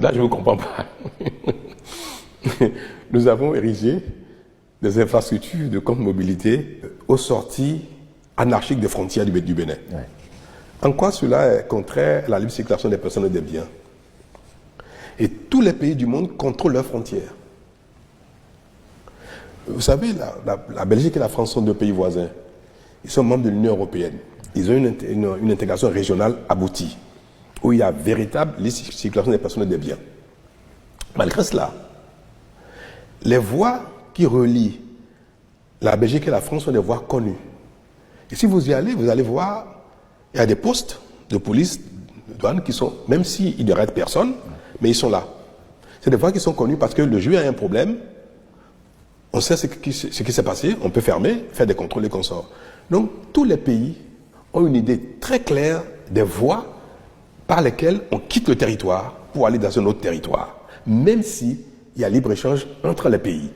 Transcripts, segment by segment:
là, je ne comprends pas. Nous avons érigé des infrastructures de compte mobilité aux sorties anarchiques des frontières du Bénin. Ouais. En quoi cela est contraire à la libre circulation des personnes et des biens? Et tous les pays du monde contrôlent leurs frontières. Vous savez, la Belgique et la France sont deux pays voisins. Ils sont membres de l'Union européenne. Ils ont une intégration régionale aboutie, où il y a véritable libre circulation des personnes et des biens. Malgré cela, les voies qui relient la Belgique et la France sont des voies connues. Et si vous y allez, vous allez voir, il y a des postes de police, de douane qui sont, même s'il n'y arrête personne, mais ils sont là. C'est des voies qui sont connues parce que le juge a un problème, on sait ce qui s'est passé, on peut fermer, faire des contrôles et consorts. Donc, tous les pays ont une idée très claire des voies par lesquelles on quitte le territoire pour aller dans un autre territoire, même s'il y a libre-échange entre les pays.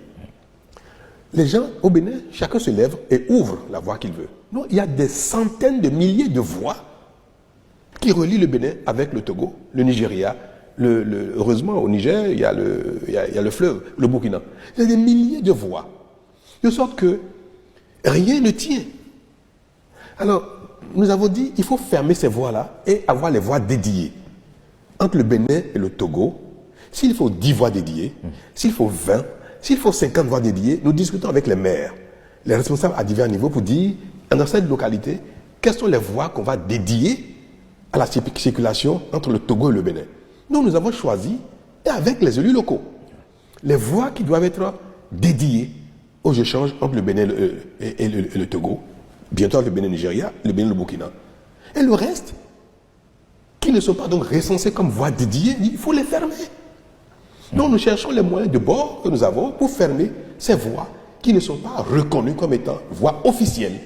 Les gens au Bénin, chacun se lève et ouvre la voie qu'il veut. Non, il y a des centaines de milliers de voies qui relient le Bénin avec le Togo, le Nigeria. Heureusement, au Niger, il y a le fleuve, le Burkina. Il y a des milliers de voies. De sorte que rien ne tient. Alors, nous avons dit qu'il faut fermer ces voies-là et avoir les voies dédiées. Entre le Bénin et le Togo, s'il faut 10 voies dédiées, s'il faut 20, s'il faut 50 voies dédiées, nous discutons avec les maires, les responsables à divers niveaux pour dire, dans cette localité, quelles sont les voies qu'on va dédier à la circulation entre le Togo et le Bénin. Nous avons choisi, et avec les élus locaux, les voies qui doivent être dédiées aux échanges entre le Bénin et le Togo, bientôt avec le Bénin Nigeria, le Bénin le Burkina. Et le reste, qui ne sont pas donc recensés comme voies dédiées, il faut les fermer. Donc nous cherchons les moyens de bord que nous avons pour fermer ces voies qui ne sont pas reconnues comme étant voies officielles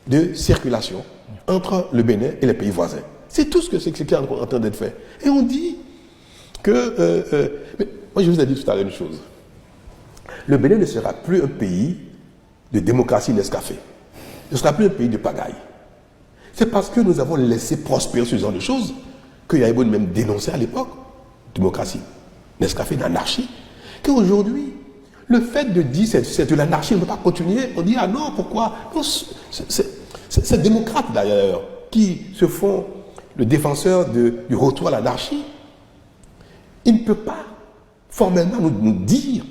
de circulation entre le Bénin et les pays voisins. C'est tout ce qui est en train d'être fait. Et on dit que... mais moi je vous ai dit tout à l'heure une chose. Le Bénin ne sera plus un pays de démocratie Nescafé. Ne sera plus un pays de pagaille. C'est parce que nous avons laissé prospérer ce genre de choses que Yaïboun même dénonçait à l'époque, démocratie Nescafé, d'anarchie, qu'aujourd'hui, le fait de dire c'est de l'anarchie, on ne peut pas continuer, on dit ah non, pourquoi? Ces démocrates d'ailleurs, qui se font le défenseur du retour à l'anarchie, il ne peut pas formellement nous dire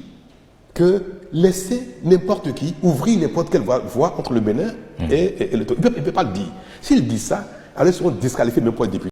que laisser n'importe qui ouvrir n'importe quelle voie entre le Bénin et le Togo. Il ne peut pas le dire. S'il dit ça, alors ils seront disqualifiés même pour être députés.